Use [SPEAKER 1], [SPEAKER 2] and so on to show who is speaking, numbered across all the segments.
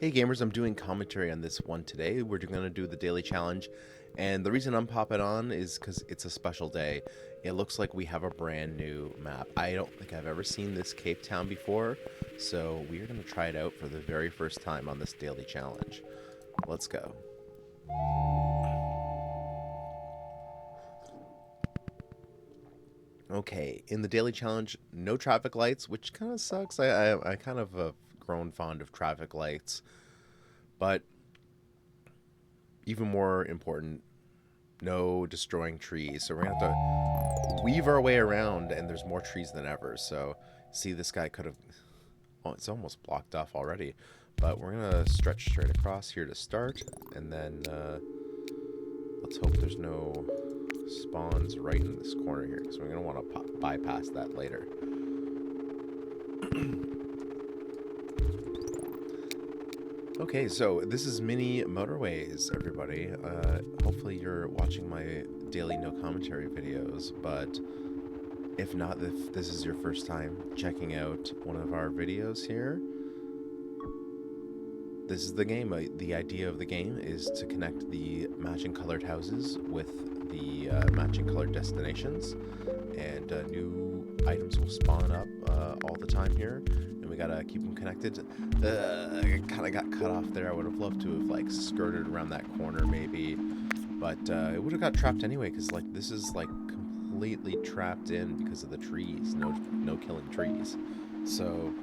[SPEAKER 1] Hey gamers, I'm doing commentary on this one today. We're going to do the daily challenge, and the reason I'm popping on is because it's a special day. It looks like we have a brand new map. I don't think I've ever seen this Cape Town before, so we're going to try it out for the very first time on this daily challenge. Let's go. Okay, in the daily challenge, no traffic lights, which kind of sucks. I kind of grown fond of traffic lights, but even more important, no destroying trees. So we're gonna have to weave our way around, and there's more trees than ever. So see, this guy could have, oh, it's almost blocked off already, but we're gonna stretch straight across here to start, and then let's hope there's no spawns right in this corner here, because we're gonna want to bypass that later. Okay, so this is Mini Motorways, everybody. Hopefully you're watching my daily no commentary videos, but if not, if this is your first time checking out one of our videos here, this is the game. The idea of the game is to connect the matching colored houses with the matching colored destinations, and new items will spawn up all the time here, and we gotta keep them connected. I kind of got cut off there. I would have loved to have like skirted around that corner maybe, but it would have got trapped anyway, because like this is like completely trapped in because of the trees. No killing trees. So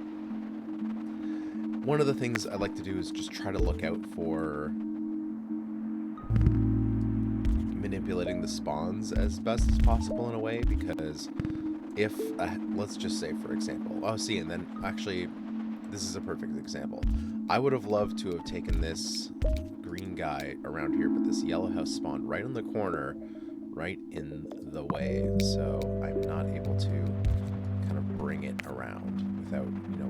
[SPEAKER 1] one of the things I like to do is just try to look out for manipulating the spawns as best as possible in a way, because if let's just say, for example, oh, see, and then actually this is a perfect example. I would have loved to have taken this green guy around here, but this yellow house spawned right on the corner, right in the way, so I'm not able to kind of bring it around without,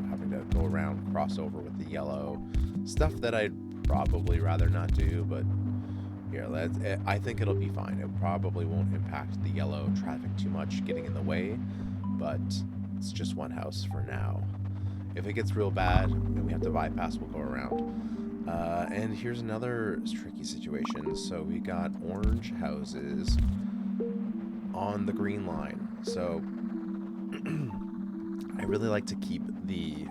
[SPEAKER 1] having to go around, cross over with the yellow stuff that I'd probably rather not do. But here, I think it'll be fine. It probably won't impact the yellow traffic too much getting in the way, but it's just one house for now. If it gets real bad and we have to bypass, we'll go around. And here's another tricky situation. So we got orange houses on the green line. So I really like to keep the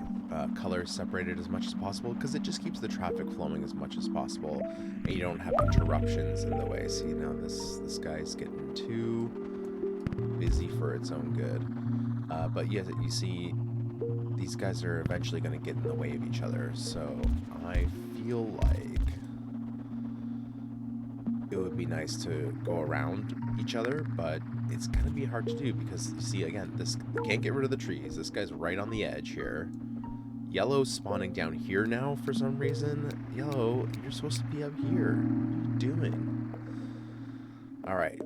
[SPEAKER 1] colors separated as much as possible, because it just keeps the traffic flowing as much as possible, and you don't have interruptions in the way. See, now this guy's getting too busy for its own good. But yeah, you see, these guys are eventually going to get in the way of each other, so I feel like it would be nice to go around each other, but it's going to be hard to do, because you see, again, this can't get rid of the trees. This guy's right on the edge here. Yellow's spawning down here now for some reason. Yellow, you're supposed to be up here. What are you doing? Alright.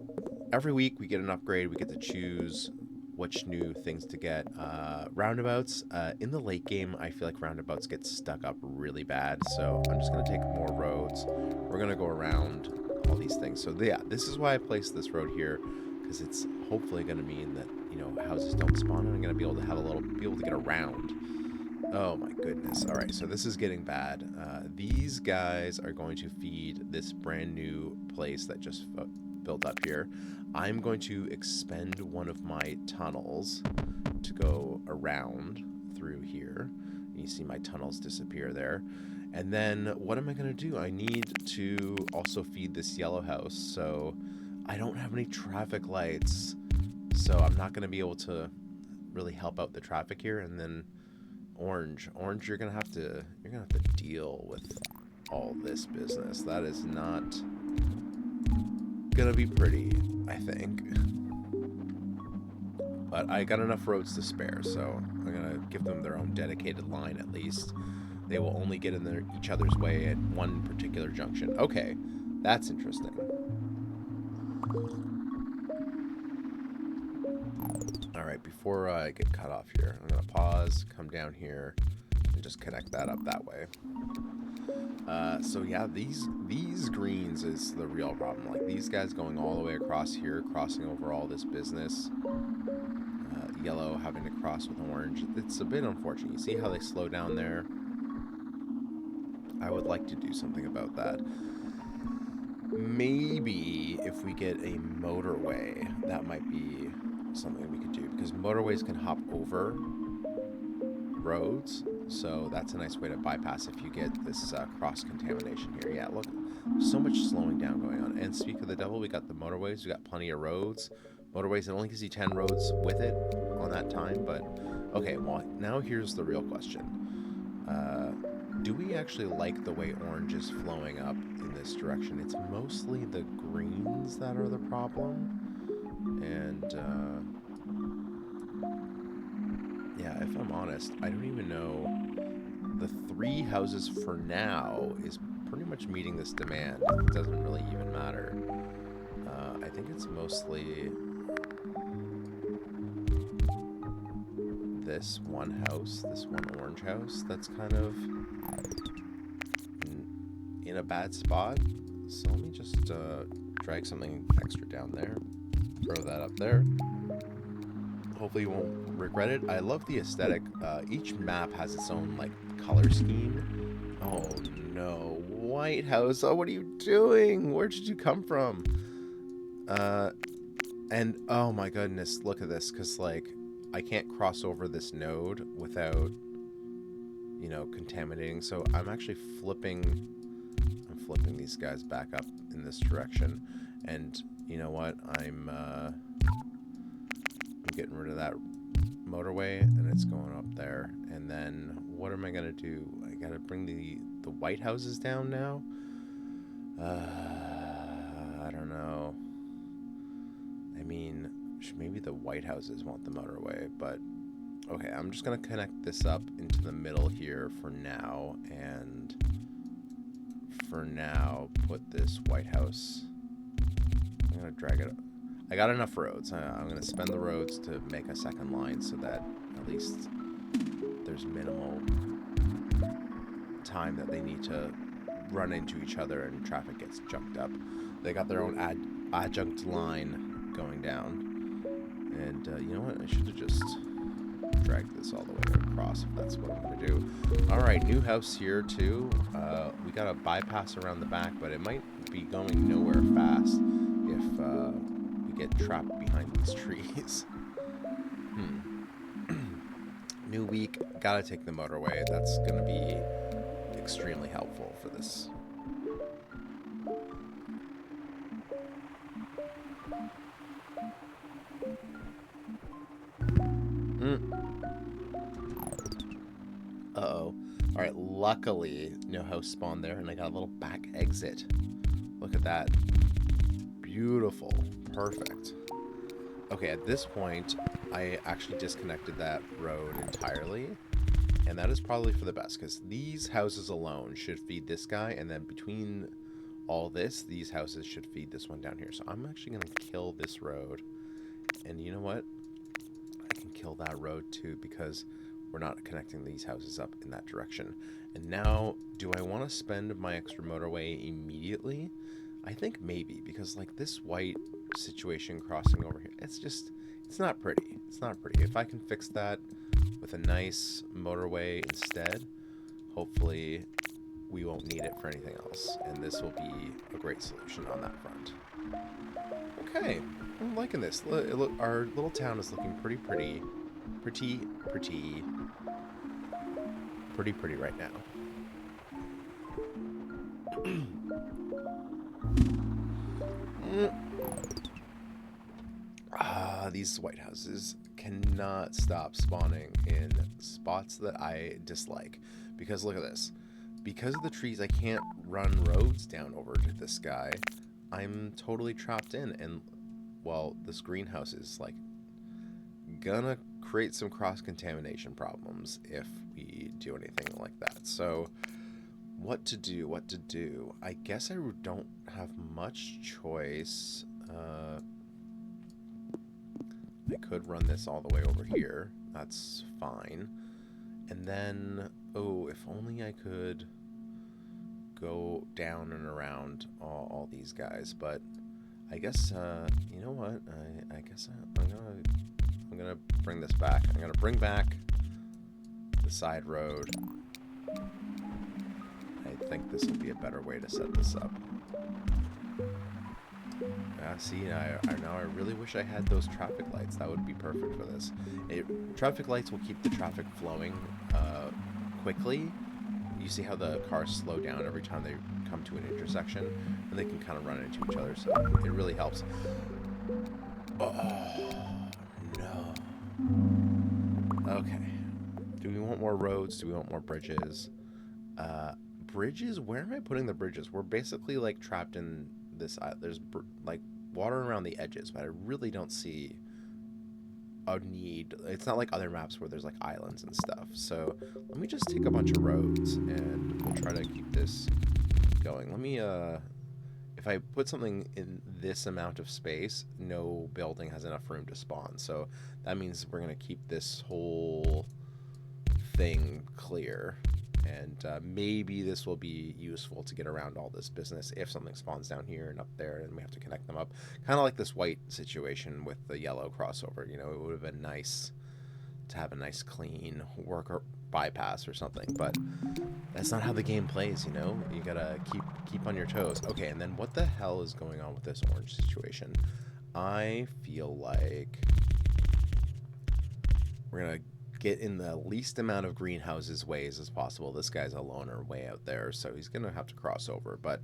[SPEAKER 1] Every week we get an upgrade. We get to choose which new things to get. Roundabouts. In the late game, I feel like roundabouts get stuck up really bad, so I'm just going to take more roads. We're going to go around all these things. So yeah, this is why I placed this road here, because it's hopefully going to mean that, houses don't spawn, and I'm going to be able to be able to get around. Oh my goodness. All right, so this is getting bad. These guys are going to feed this brand new place that just built up here. I'm going to expend one of my tunnels to go around through here. You see my tunnels disappear there. And then what am I going to do? I need to also feed this yellow house, so I don't have any traffic lights. So I'm not going to be able to really help out the traffic here. And then orange, you're gonna have to deal with all this business. That is not gonna be pretty, I think. But I got enough roads to spare, so I'm gonna give them their own dedicated line at least. They will only get in each other's way at one particular junction. Okay, that's interesting. Alright, before I get cut off here, I'm going to pause, come down here, and just connect that up that way. So yeah, these greens is the real problem. Like, these guys going all the way across here, crossing over all this business. Yellow having to cross with orange. It's a bit unfortunate. You see how they slow down there? I would like to do something about that. Maybe if we get a motorway, that might be something we could do, because motorways can hop over roads, so that's a nice way to bypass if you get this cross-contamination here. Yeah, look, so much slowing down going on. And speak of the devil, we got the motorways, we got plenty of roads. Motorways, it only gives you 10 roads with it on that time, but okay, well, now here's the real question. Do we actually like the way orange is flowing up in this direction? It's mostly the greens that are the problem. And, yeah, if I'm honest, I don't even know. The 3 houses for now is pretty much meeting this demand. It doesn't really even matter. I think it's mostly this one house, this one orange house, that's kind of in a bad spot. So let me just drag something extra down there, throw that up there. Hopefully you won't regret it. I love the aesthetic. Each map has its own like color scheme. Oh no, White House, oh, what are you doing? Where did you come from? And oh my goodness, look at this, because like I can't cross over this node without, you know, contaminating. So I'm actually flipping these guys back up in this direction. And you know what? I'm getting rid of that motorway, and it's going up there. And then what am I gonna do? I gotta bring the white houses down now. I don't know. I mean, maybe the white houses want the motorway, but okay, I'm just gonna connect this up into the middle here for now, and for now put this white house. I'm gonna drag it up. I got enough roads. I'm gonna spend the roads to make a second line so that at least there's minimal time that they need to run into each other and traffic gets jumped up. They got their own adjunct line going down, and you know what, I should have just dragged this all the way across if that's what I'm gonna do. All right, new house here too. We got a bypass around the back, but it might be going nowhere fast if we get trapped behind these trees. New week, gotta take the motorway. That's gonna be extremely helpful for this. Uh-oh. Alright, luckily, no house spawned there, and I got a little back exit. Look at that. Beautiful. Perfect. Okay, at this point, I actually disconnected that road entirely, and that is probably for the best, because these houses alone should feed this guy, and then between all this, these houses should feed this one down here. So I'm actually going to kill this road, and you know what? I can kill that road too, because we're not connecting these houses up in that direction. And now, do I want to spend my extra motorway immediately? I think maybe, because like this white situation crossing over here, it's not pretty. It's not pretty. If I can fix that with a nice motorway instead, hopefully we won't need it for anything else, and this will be a great solution on that front. Okay, I'm liking this. Look, our little town is looking pretty right now. These white houses cannot stop spawning in spots that I dislike. Because look at this. Because of the trees, I can't run roads down over to this guy. I'm totally trapped in. And, well, this greenhouse is, like, gonna create some cross-contamination problems if we do anything like that. So, what to do? I guess I don't have much choice. I could run this all the way over here. That's fine. And then, oh, if only I could go down and around all these guys. But I guess, you know what? I guess I'm gonna bring this back. I'm gonna bring back the side road. I think this will be a better way to set this up. See, now I really wish I had those traffic lights. That would be perfect for this. Traffic lights will keep the traffic flowing quickly. You see how the cars slow down every time they come to an intersection, and they can kind of run into each other, so it really helps. Oh, no. Okay. Do we want more roads? Do we want more bridges? Bridges? Where am I putting the bridges? We're basically, like, trapped in this... there's, like, water around the edges, but I really don't see a need. It's not like other maps where there's, like, islands and stuff. So let me just take a bunch of roads, and we'll try to keep this going. Let me, if I put something in this amount of space, no building has enough room to spawn. So that means we're going to keep this whole thing clear. And maybe this will be useful to get around all this business if something spawns down here and up there and we have to connect them up. Kind of like this white situation with the yellow crossover. You know, it would have been nice to have a nice clean worker bypass or something, but that's not how the game plays, you know? You gotta keep on your toes. Okay, and then what the hell is going on with this orange situation? I feel like we're gonna get in the least amount of greenhouses ways as possible. This guy's a loner way out there, so he's gonna have to cross over. But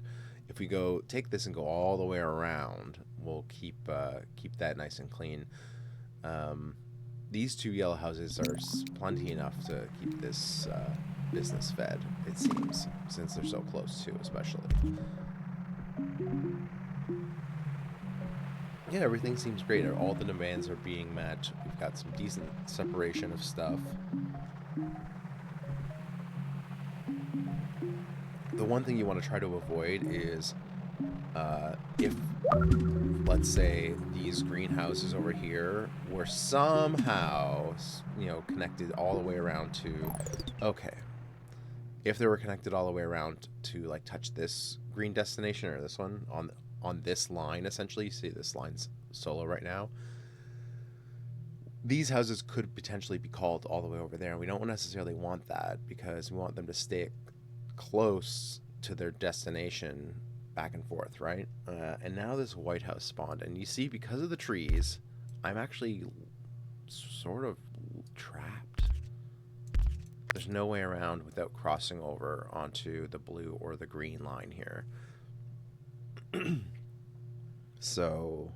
[SPEAKER 1] if we go take this and go all the way around, we'll keep that nice and clean. These two yellow houses are plenty enough to keep this business fed, it seems, since they're so close too, especially. Yeah, everything seems great. All the demands are being met. We've got some decent separation of stuff. The one thing you want to try to avoid is if, let's say, these greenhouses over here were somehow, you know, connected all the way around to, okay, if they were connected all the way around to, like, touch this green destination or this one on this line, essentially. You see this line's solo right now. These houses could potentially be called all the way over there, and we don't necessarily want that because we want them to stay close to their destination back and forth, right? And now this White House spawned, and you see, because of the trees, I'm actually sort of trapped. There's no way around without crossing over onto the blue or the green line here. So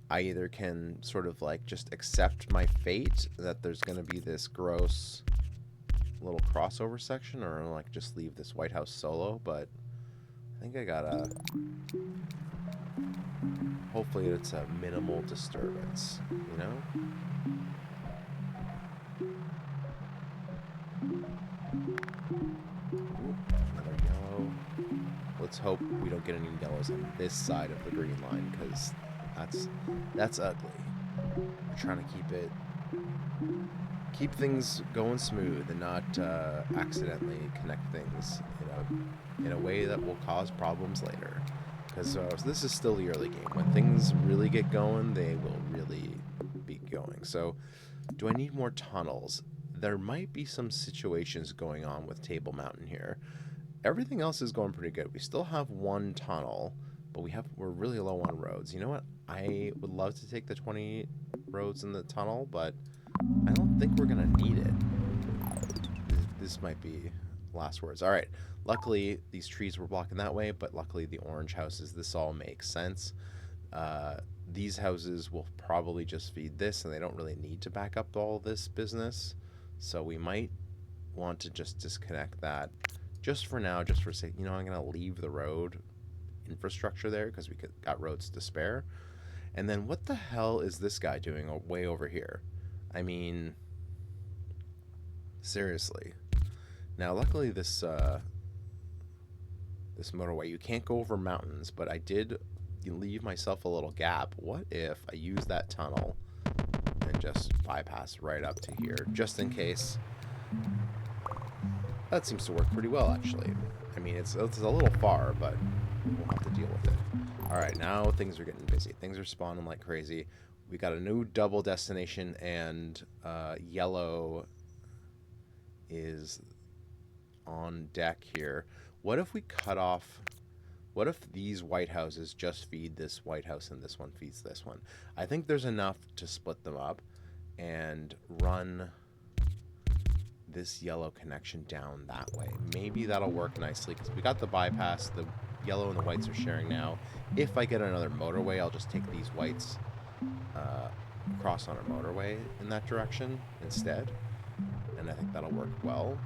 [SPEAKER 1] I either can sort of like just accept my fate that there's going to be this gross little crossover section, or like just leave this White House solo, but I think I gotta, hopefully it's a minimal disturbance, you know? Ooh, another yellow. Let's hope we don't get any yellows on this side of the green line, because that's ugly. We're trying to keep things going smooth and not accidentally connect things in a way that will cause problems later. Because this is still the early game. When things really get going, they will really be going. So, do I need more tunnels? There might be some situations going on with Table Mountain here. Everything else is going pretty good. We still have one tunnel, but we're really low on roads. You know what? I would love to take the 20 roads in the tunnel, but I don't think we're gonna need it. This might be last words. All right. Luckily, these trees were blocking that way, but luckily the orange houses, this all makes sense. These houses will probably just feed this, and they don't really need to back up all this business. So we might want to just disconnect that just for now, just for sake. You know, I'm going to leave the road infrastructure there because we got roads to spare. And then what the hell is this guy doing way over here? I mean, seriously. Now, luckily, this motorway, you can't go over mountains, but I did leave myself a little gap. What if I use that tunnel and just bypass right up to here, just in case? That seems to work pretty well, actually. I mean, it's a little far, but we'll have to deal with it. All right, now things are getting busy. Things are spawning like crazy. We got a new double destination, and yellow is on deck here. What if we cut off... What if these white houses just feed this white house and this one feeds this one? I think there's enough to split them up and run this yellow connection down that way. Maybe that'll work nicely because we got the bypass. The yellow and the whites are sharing now. If I get another motorway, I'll just take these whites across on a motorway in that direction instead. And I think that'll work well.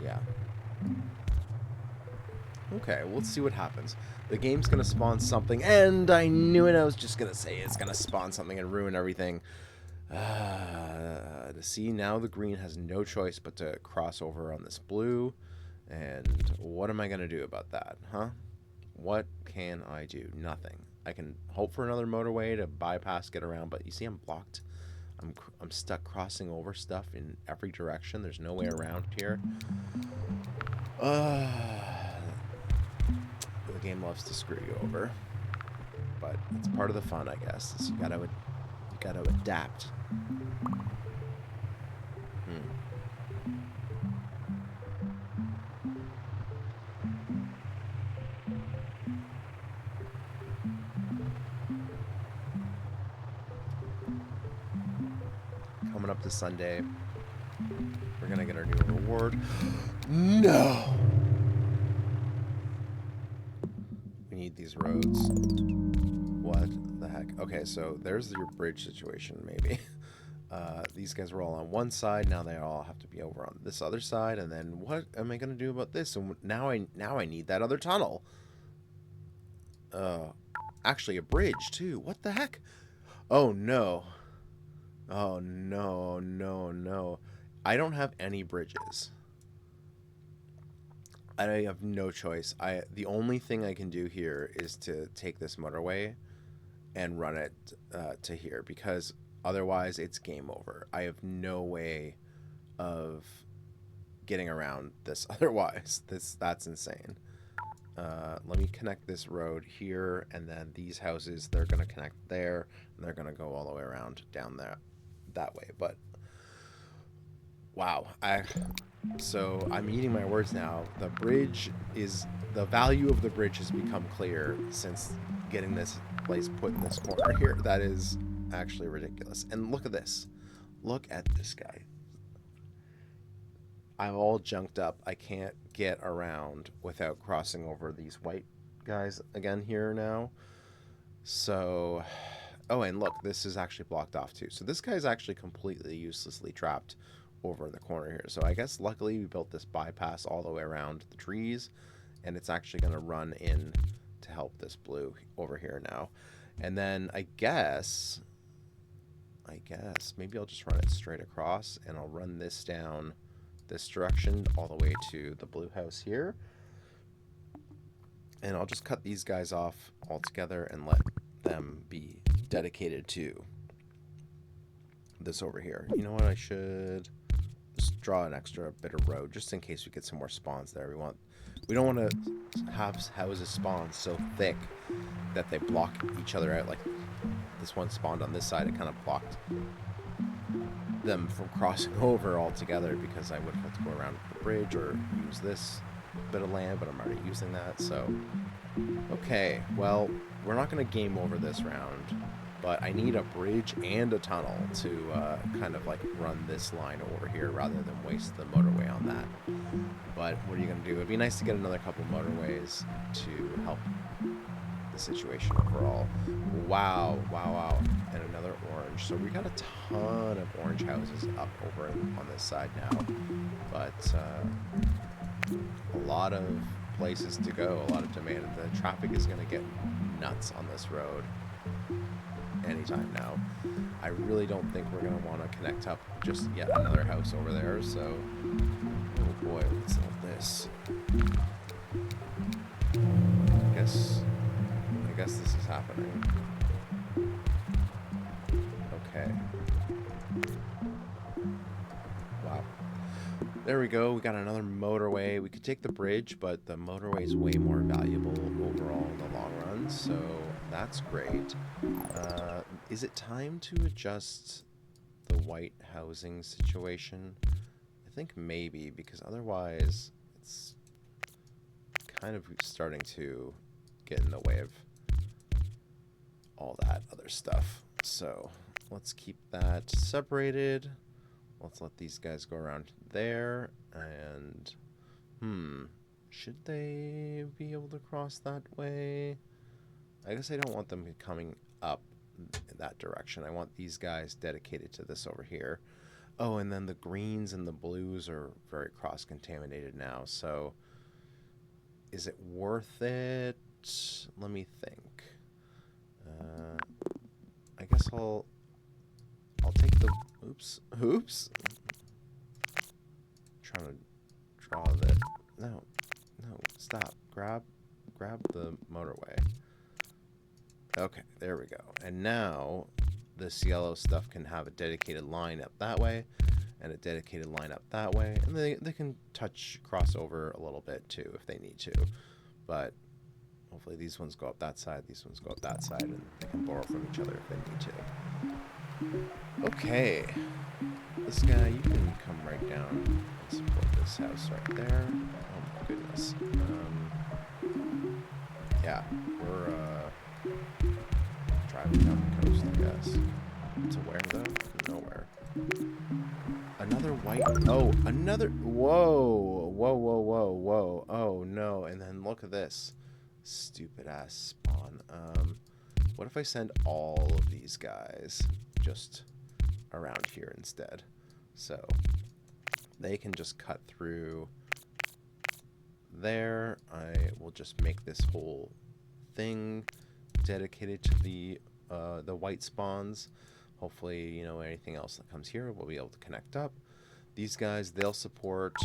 [SPEAKER 1] Yeah. Okay, let's see what happens. The game's gonna spawn something, and I knew it. I was just gonna say it's gonna spawn something and ruin everything. To see now the green has no choice but to cross over on this blue. And what am I gonna do about that, huh? What can I do? Nothing. I can hope for another motorway to bypass, get around, but you see I'm blocked. I'm stuck crossing over stuff in every direction. There's no way around here. The game loves to screw you over, but it's part of the fun, I guess. You gotta adapt. Coming up to Sunday, we're gonna get our new reward. No! We need these roads. What the heck? Okay, so there's your bridge situation, maybe. These guys were all on one side, now they all have to be over on this other side, and then what am I gonna do about this? And now I need that other tunnel. Actually a bridge too. What the heck? Oh no. Oh no, no, no. I don't have any bridges. I have no choice. The only thing I can do here is to take this motorway and run it to here, because otherwise it's game over. I have no way of getting around this otherwise. That's insane. Let me connect this road here, and then these houses, they're going to connect there, and they're going to go all the way around down there that way. But wow, so I'm eating my words now. The value of the bridge has become clear since getting this place put in this corner here. That is actually ridiculous. And look at this. Look at this guy. I'm all junked up. I can't get around without crossing over these white guys again here now. So, oh, and look, this is actually blocked off too. So this guy's actually completely uselessly trapped over in the corner here. So I guess luckily we built this bypass all the way around the trees, and it's actually going to run in to help this blue over here now. And then I guess maybe I'll just run it straight across, and I'll run this down this direction all the way to the blue house here. And I'll just cut these guys off altogether and let them be dedicated to this over here. You know what, I should just draw an extra bit of road just in case we get some more spawns there. We don't want to have houses spawn so thick that they block each other out. Like this one spawned on this side, it kind of blocked them from crossing over altogether, because I would have to go around the bridge or use this bit of land, but I'm already using that. So okay, well, we're not going to game over this round, but I need a bridge and a tunnel to kind of like run this line over here rather than waste the motorway on that. But what are you going to do? It'd be nice to get another couple motorways to help the situation overall. Wow, wow, wow. And another orange. So we got a ton of orange houses up over on this side now. But a lot of places to go, a lot of demand. The traffic is going to get nuts on this road anytime now. I really don't think we're going to want to connect up just yet another house over there. So, oh boy, what's all this? I guess this is happening. Okay. Wow. There we go. We got another motorway. We could take the bridge, but the motorway is way more valuable overall in the long run, so that's great. Is it time to adjust the white housing situation? I think maybe, because otherwise it's kind of starting to get in the way of all that other stuff. So let's keep that separated. Let's let these guys go around there. And should they be able to cross that way? I guess I don't want them coming up in that direction. I want these guys dedicated to this over here. Oh, and then the greens and the blues are very cross-contaminated now. So is it worth it? Let me think. I guess I'll take the oops. Trying to draw the no, stop. Grab the motorway. Okay, there we go. And now this yellow stuff can have a dedicated line up that way and a dedicated line up that way, and they can cross over a little bit too if they need to. But hopefully these ones go up that side, these ones go up that side, and they can borrow from each other if they need to. Okay. This guy, you can come right down and support this house right there. Oh my goodness. Yeah, we're driving down the coast, I guess. To where though? Nowhere. Another white. Oh, another. Whoa. Oh no. And then look at this. Stupid ass spawn. What if I send all of these guys just around here instead? So they can just cut through there. I will just make this whole thing dedicated to the white spawns. Hopefully, you know, anything else that comes here we'll be able to connect up. These guys, they'll support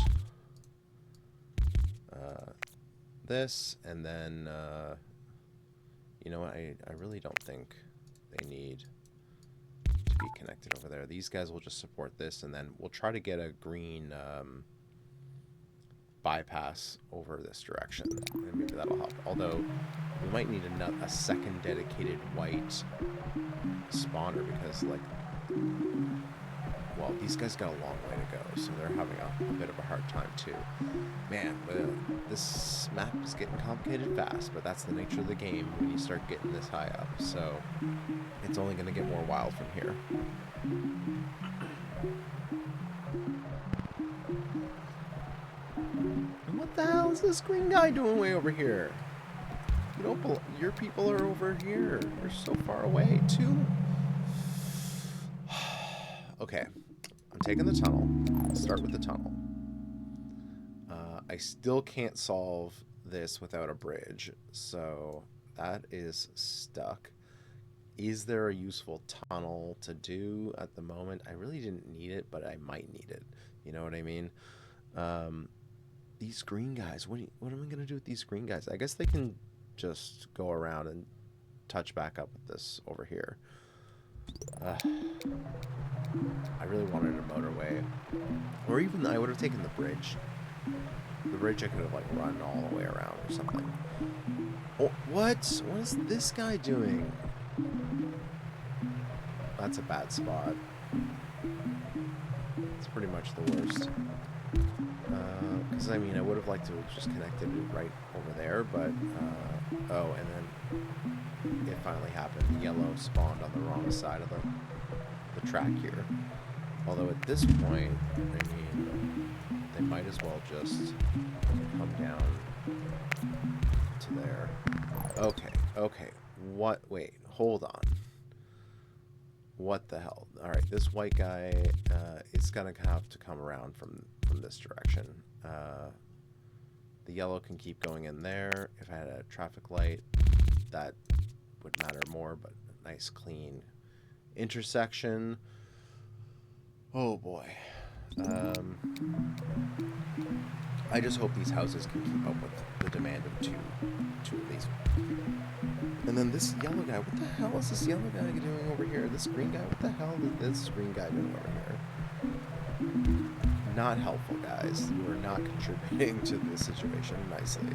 [SPEAKER 1] this, and then you know what, I really don't think they need to be connected over there. These guys will just support this, and then we'll try to get a green bypass over this direction, and maybe that'll help. Although we might need a second dedicated white spawner, because like, well, these guys got a long way to go, so they're having a bit of a hard time too. Man, this map is getting complicated fast, but that's the nature of the game when you start getting this high up, so it's only going to get more wild from here. And what the hell is this green guy doing way over here? You don't your people are over here. You're so far away too. Okay, I'm taking the tunnel. I'll start with the tunnel. I still can't solve this without a bridge, so that is stuck. Is there a useful tunnel to do at the moment? I really didn't need it, but I might need it. You know what I mean? These green guys, what am I going to do with these green guys? I guess they can just go around and touch back up with this over here. I really wanted a motorway, or even I would have taken the bridge. The bridge I could have like run all the way around or something. Oh, what is this guy doing? That's a bad spot. It's pretty much the worst. Because I mean, I would have liked to have just connected it right over there, but oh, and then it finally happened. The yellow spawned on the wrong side of the track here. Although at this point, I mean, they might as well just come down to there. Okay. What? Wait, hold on. What the hell? All right, this white guy is gonna have to come around from this direction. The yellow can keep going in there. If I had a traffic light, that would matter more, but a nice clean intersection. Oh boy. I just hope these houses can keep up with the demand of two of these. And then this yellow guy, what the hell is this yellow guy doing over here? This green guy, what the hell is this green guy doing over here? Not helpful, guys. You are not contributing to this situation nicely.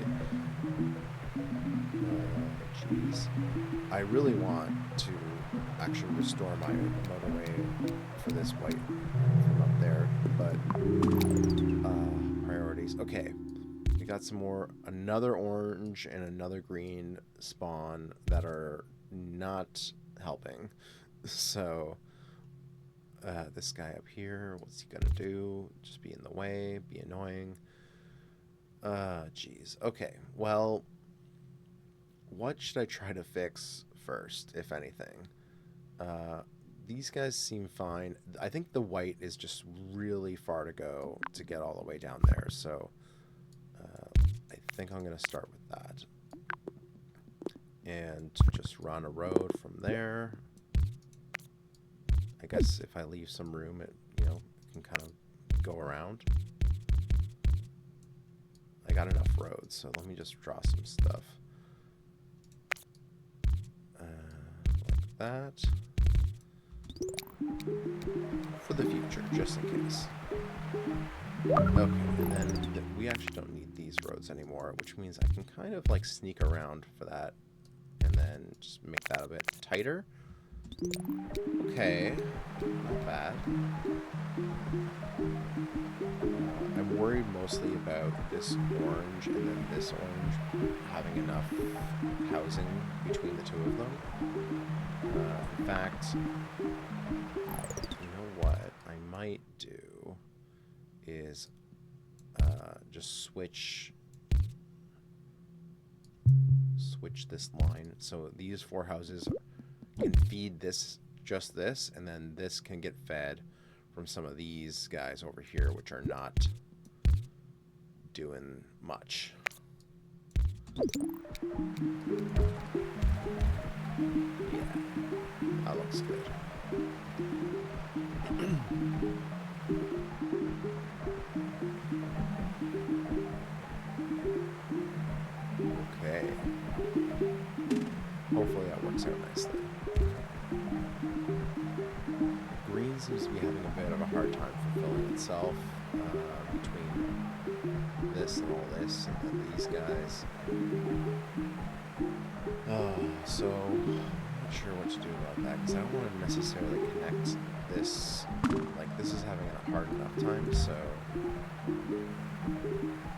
[SPEAKER 1] Jeez. I really want to actually restore my motorway for this white from up there, but priorities. Okay, we got some more, another orange and another green spawn that are not helping. So this guy up here, what's he gonna do? Just be in the way, be annoying. Geez. Okay, well, what should I try to fix first, if anything? These guys seem fine. I think the white is just really far to go to get all the way down there, so I think I'm going to start with that. And just run a road from there. I guess if I leave some room, it, you know, can kind of go around. I got enough roads, so let me just draw some stuff. Like that. For the future, just in case. Okay, and then we actually don't need these roads anymore, which means I can kind of like sneak around for that and then just make that a bit tighter. Okay, not bad. I'm worried mostly about this orange and then this orange having enough housing between the two of them. In fact, you know what I might do is just switch this line, so these four houses can feed this, just this, and then this can get fed from some of these guys over here, which are not doing much. Yeah, that looks good. Okay. Hopefully that works out nicely. Green seems to be having a bit of a hard time fulfilling itself between this and all this, and then these guys. So I'm not sure what to do about that, because I don't want to necessarily connect this. Like, this is having a hard enough time, so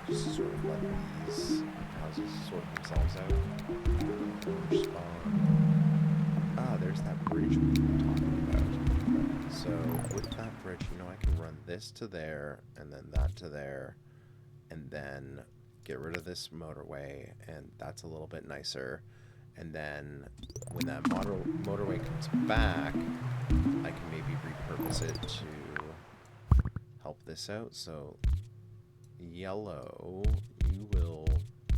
[SPEAKER 1] just sort of let these houses sort themselves out. Orange spawn. Ah, there's that bridge we were talking about. So with that bridge, you know, I can run this to there, and then that to there, and then get rid of this motorway, and that's a little bit nicer. And then when that motorway comes back, I can maybe repurpose it to help this out. So yellow, you will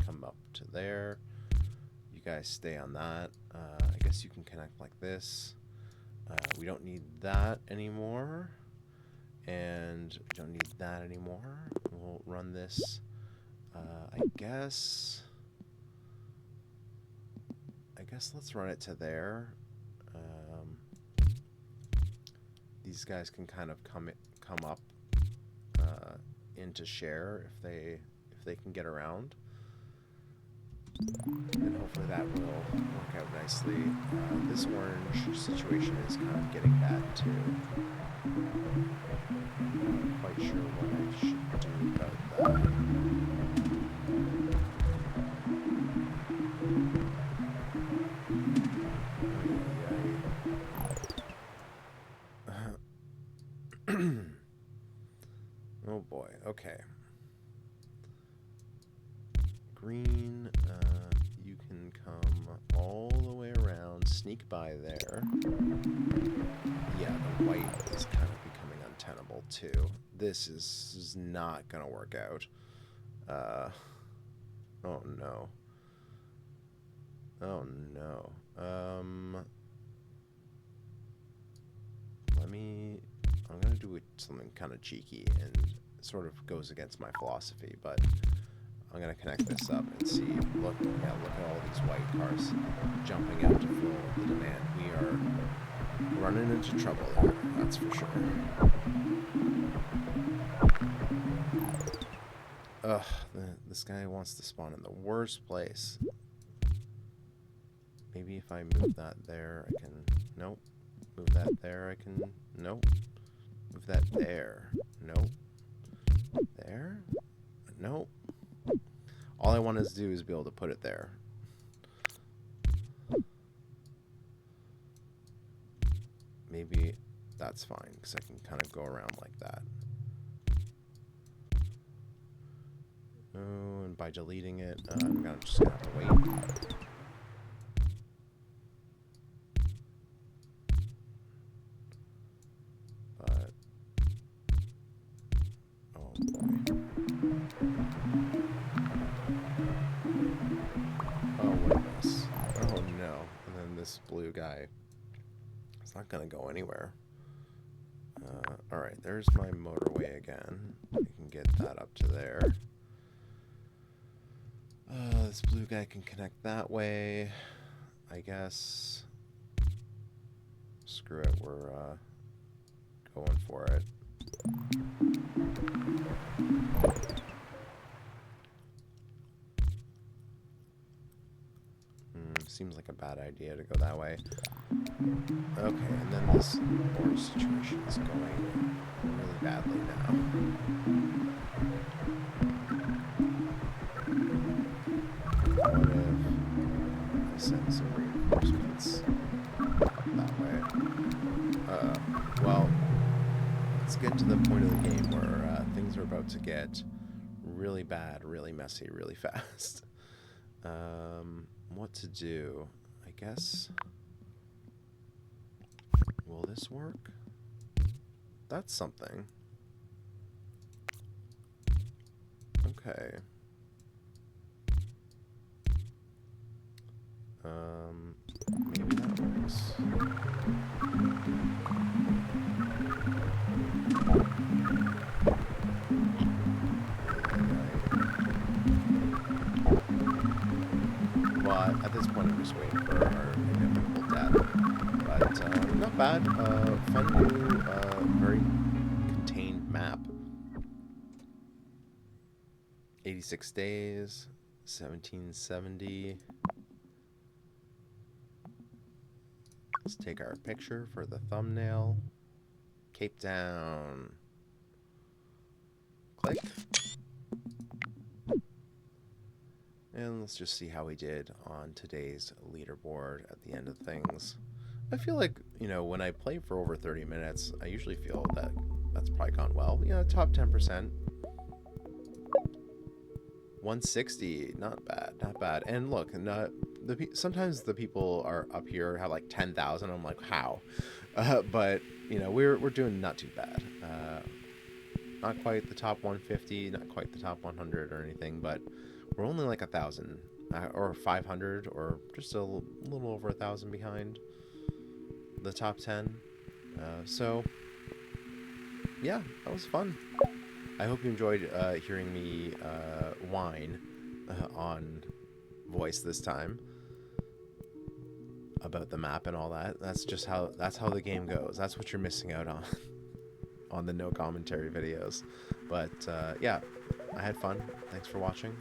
[SPEAKER 1] come up to there. You guys stay on that. I guess you can connect like this. We don't need that anymore. And we don't need that anymore. We'll run this. I guess let's run it to there. These guys can kind of come up into share if they can get around, and hopefully that will work out nicely. This orange situation is kind of getting bad too. I'm not quite sure what I should do about that. Oh boy, okay. Green, you can come all the way around, sneak by there. Yeah, the white is kind of becoming untenable too. This is not gonna work out. Oh no. Oh no. I'm gonna do something kind of cheeky and it sort of goes against my philosophy, but I'm gonna connect this up and see. Look at all these white cars jumping out to fill the demand. We are running into trouble there, that's for sure. Ugh, this guy wants to spawn in the worst place. Maybe if I move that there, I can... Nope, Move that there. I can... Nope. Move that there. Nope. There? Nope. All I want to do is be able to put it there. Maybe that's fine, because I can kind of go around like that. Oh, and by deleting it, I'm just going to have to wait. But, oh boy. Oh, what a mess. Oh no. And then this blue guy, it's not going to go anywhere. Alright, there's my motorway again. I can get that up to there. This blue guy can connect that way, I guess. Screw it, we're going for it. Seems like a bad idea to go that way. Okay, and then this board situation is going really badly now. What if I send some reinforcements that way? Well, let's get to the point of the game where things are about to get really bad, really messy, really fast. What to do? I guess... Will this work? That's something. Okay. Maybe that works. Well, at this point I'm just waiting for our inevitable death. But not bad. Fun new, very contained map. 86 days, 1770. Let's take our picture for the thumbnail. Cape Town. Click. And let's just see how we did on today's leaderboard at the end of things. I feel like, you know, when I play for over 30 minutes, I usually feel that that's probably gone well. You know, top 10%. 160, not bad, not bad. And look, sometimes the people are up here have like 10,000. I'm like, how? But you know, we're doing not too bad. Not quite the top 150, not quite the top 100 or anything, but we're only like 1,000 or 500 or just a little over 1,000 behind the top 10. So yeah, that was fun. I hope you enjoyed hearing me whine on voice this time about the map and all that. That's how the game goes. That's what you're missing out on the no commentary videos. But yeah, I had fun. Thanks for watching.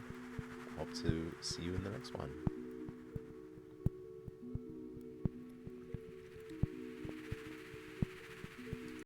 [SPEAKER 1] Hope to see you in the next one.